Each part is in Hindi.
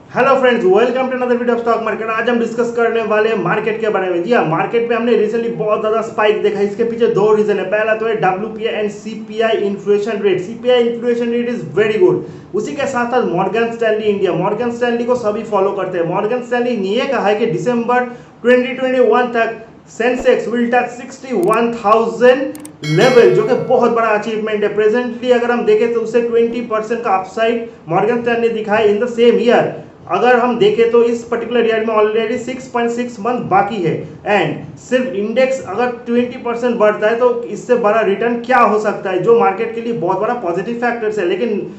Hello friends, welcome to another video of stock market. आज हम डिस्कस करने वाले हैं मार्केट के बारे में। जी हाँ, मार्केट में हमने रिसेंटली बहुत ज्यादा स्पाइक देखा है। इसके पीछे दो रीजन है। पहला तो है WPI and CPI inflation rate. CPI inflation rate is very good. उसी के साथ साथ Morgan Stanley India, Morgan Stanley को सभी फॉलो करते हैं। मॉर्गन स्टैनली ने यह कहा है कि दिसंबर 2021 तक सेंसेक्स विल टच 61,000 लेवल, जो कि बहुत बड़ा अचीवमेंट है। प्रेजेंटली अगर हम देखें तो उससे 20% का अपसाइड मॉर्गन स्टैनली ने दिखाया इन द सेम ईयर। अगर हम देखें तो इस पर्टिकुलर ईयर में ऑलरेडी 6.6 मंथ बाकी है एंड सिर्फ इंडेक्स अगर 20% बढ़ता है तो इससे बड़ा रिटर्न क्या हो सकता है, जो मार्केट के लिए बहुत बड़ा पॉजिटिव फैक्टर्स है। लेकिन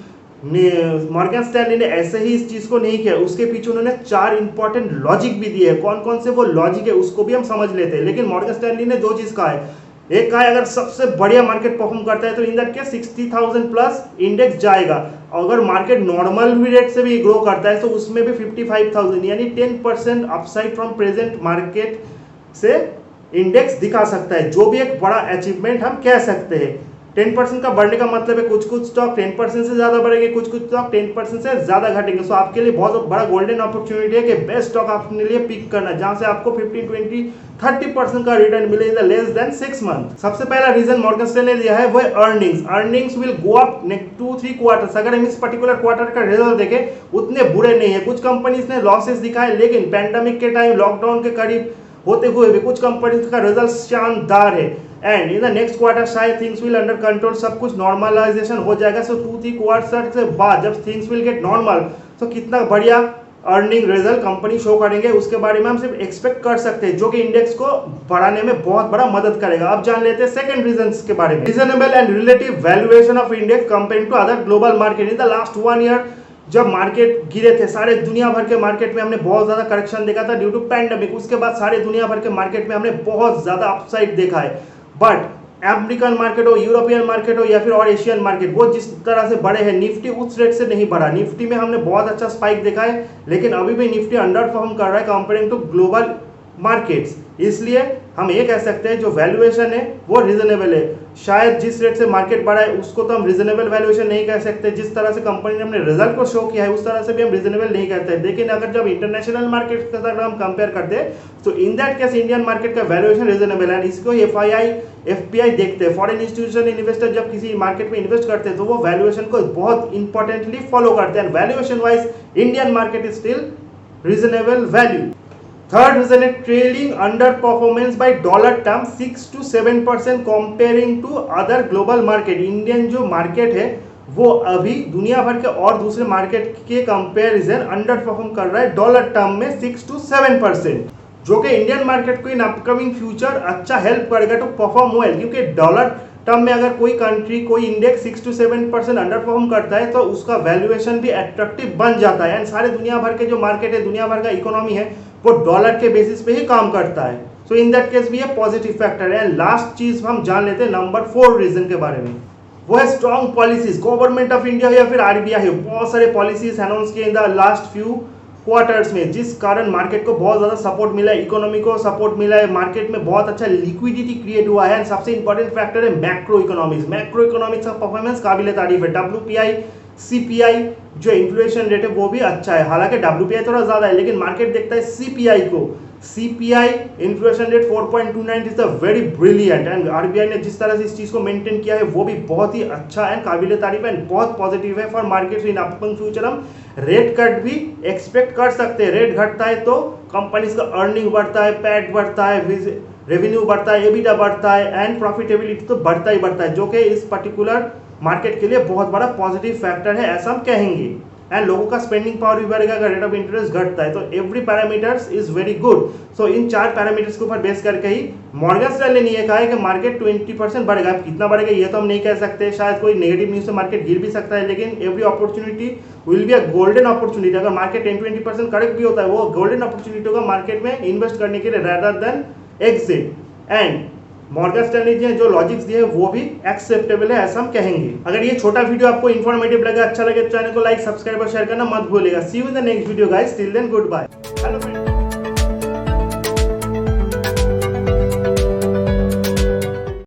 मॉर्गन स्टैनली ने ऐसे ही इस चीज को नहीं किया। उसके पीछे उन्होंने 4 इंपॉर्टेंट लॉजिक भी दिए हैं। कौन कौन से वो लॉजिक है उसको भी हम समझ लेते हैं। लेकिन मॉर्गन स्टैनली ने 2 चीज कहा है। एक कहा है अगर सबसे बढ़िया मार्केट परफॉर्म करता है तो in that case 60,000 plus index जाएगा। अगर मार्केट नॉर्मल भी रेट से भी ग्रो करता है तो उसमें भी 55,000 यानी 10% अपसाइड फ्रॉम प्रेजेंट मार्केट से इंडेक्स दिखा सकता है, जो भी एक बड़ा अचीवमेंट हम कह सकते हैं। 10% का बढ़ने का मतलब है कुछ कुछ स्टॉक 10% से ज्यादा बढ़ेंगे, कुछ कुछ स्टॉक 10% से ज्यादा घटेंगे। सो आपके लिए बहुत बड़ा गोल्डन अपॉर्चुनिटी है कि बेस्ट स्टॉक अपने लिए पिक करना, जहां से आपको 15, 20, 30% का रिटर्न मिले in the less than 6 month. सबसे पहला रीजन मॉर्गन स्टैनली ने दिया है वो है earnings. Earnings will go up next 2-3 quarters. अगर हम इस पर्टिकुलर क्वार्टर का रिजल्ट देखें उतने बुरे नहीं है। कुछ कंपनीज ने लॉसेस दिखाए, लेकिन पैंडेमिक के टाइम लॉकडाउन के करीब होते हुए भी कुछ कंपनीज का रिजल्ट शानदार है। And in the next quarter शायद थिंग्स विल अंडर कंट्रोल, सब कुछ नॉर्मलाइजेशन हो जाएगा। सो 2-3 क्वार्टर से बाद जब थिंग्स विल गेट नॉर्मल तो कितना बढ़िया अर्निंग रिजल्ट कंपनी शो करेंगे उसके बारे में हम सिर्फ एक्सपेक्ट कर सकते हैं, जो कि इंडेक्स को बढ़ाने में बहुत बड़ा मदद करेगा। अब जान लेते हैं सेकंड रीजन के बारे में। Reasonable and relative valuation of index compared to other global market. In the last 1 year जब मार्केट गिरे थे, सारे दुनिया भर के मार्केट में हमने बहुत ज्यादा करेक्शन देखा था ड्यू टू पैंडेमिक। उसके बाद सारे दुनिया भर के मार्केट में हमने बहुत ज्यादा अपसाइड देखा है। बट अमेरिकन मार्केट हो, यूरोपियन मार्केट हो या फिर और एशियन मार्केट, वो जिस तरह से बढ़े हैं, निफ्टी उस रेट से नहीं बढ़ा। निफ्टी में हमने बहुत अच्छा स्पाइक देखा है, लेकिन अभी भी निफ्टी अंडर परफॉर्म कर रहा है कंपेयरिंग टू ग्लोबल मार्केट्स। इसलिए हम ये कह सकते हैं जो वैल्यूएशन है वो रीजनेबल है। शायद जिस रेट से मार्केट बढ़ा है उसको तो हम रीजनेबल वैल्यूएशन नहीं कह सकते। जिस तरह से कंपनी ने अपने रिजल्ट को शो किया है उस तरह से भी हम रीजनेबल नहीं कहते। लेकिन अगर जब इंटरनेशनल मार्केट के साथ हम कंपेयर करते हैं तो in that case Indian market का वैल्यूएशन रीजनेबल है। इसको एफपीआई देखते हैं। फॉरेन इंस्टीट्यूशन इन्वेस्टर जब किसी मार्केट में इन्वेस्ट करते हैं तो वो वैल्यूएशन को बहुत इंपॉर्टेंटली फॉलो करते हैं। Valuation wise Indian market is still reasonable value. Third reason है trailing under performance by dollar term 6 to 7% comparing to other global market. Indian जो मार्केट है वो अभी दुनिया भर के और दूसरे मार्केट के कंपैरिजन अंडर परफॉर्म कर रहा है डॉलर टर्म में 6 to 7%, जो कि इंडियन मार्केट को इन अपकमिंग फ्यूचर अच्छा हेल्प करेगा टू परफॉर्म वेल। क्योंकि डॉलर टर्म में अगर कोई कंट्री कोई इंडेक्स 6 to 7% अंडर परफॉर्म करता है तो उसका वैल्यूएशन भी अट्रैक्टिव बन जाता है। एंड सारे दुनिया भर के जो मार्केट है, दुनिया भर का इकोनॉमी है, वो डॉलर के बेसिस पे ही काम करता है। सो इन दैट केस भी ये पॉजिटिव फैक्टर है। एंड लास्ट चीज हम जान लेते हैं नंबर 4 रीजन के बारे में, वो है strong policies. Government of India या फिर आरबीआई है, बहुत सारे पॉलिसीज अनाउंस किए इन द लास्ट फ्यू क्वार्टर्स में, जिस कारण मार्केट को बहुत ज्यादा सपोर्ट मिला है, इकोनॉमी को सपोर्ट मिला है, मार्केट में बहुत अच्छा लिक्विडिटी क्रिएट हुआ है। एंड सबसे इंपॉर्टेंट फैक्टर है मैक्रो इकोनॉमिक्स। मैक्रो इकोनॉमिक्स का परफॉर्मेंस काबिल तारीफ है। डब्ल्यूपीआई सीपीआई जो इन्फ्लेशन रेट है वो भी अच्छा है। हालांकि डब्ल्यूपीआई थोड़ा ज्यादा है, लेकिन मार्केट देखता है सीपीआई को। CPI inflation rate 4.29 is the very brilliant. And RBI ने जिस तरह से इस चीज को मेंटेन किया है वो भी बहुत ही अच्छा एंड काबिल तारीफ है, बहुत पॉजिटिव है for market. In upcoming future हम रेट कट भी एक्सपेक्ट कर सकते हैं। रेट घटता है तो कंपनीज का अर्निंग बढ़ता है, पैट बढ़ता है, रेवेन्यू बढ़ता है, एबिटा बढ़ता है एंड प्रॉफिटेबिलिटी तो बढ़ता ही बढ़ता है, जो कि इस पर्टिकुलर मार्केट के लिए बहुत बड़ा पॉजिटिव फैक्टर है ऐसा हम कहेंगे। एंड लोगों का स्पेंडिंग पावर भी बढ़ेगा अगर रेट ऑफ इंटरेस्ट घटता है। तो every parameters is very good. So in 4 parameters के ऊपर बेस करके ही मॉर्गन स्टैनली ने यह कहा है कि मार्केट 20% बढ़ेगा। अब कितना बढ़ेगा ये तो हम नहीं कह सकते, शायद कोई नेगेटिव न्यूज से मार्केट गिर भी सकता है, लेकिन every opportunity will be a golden opportunity. अगर मार्केट 10-20% करेक्ट भी होता है वो गोल्डन अपॉर्चुनिटी होगा मार्केट में इन्वेस्ट करने के लिए rather than exit. And Morgan Stanley ने जो लॉजिक्स दिए वो भी एक्सेप्टेबल है ऐसा हम कहेंगे। अगर ये छोटा वीडियो आपको इन्फॉर्मेटिव लगा, अच्छा लगे तो चैनल को लाइक, सब्सक्राइब और शेयर करना मत भूलिएगा। See you in the next video guys, till then good bye. Hello friends.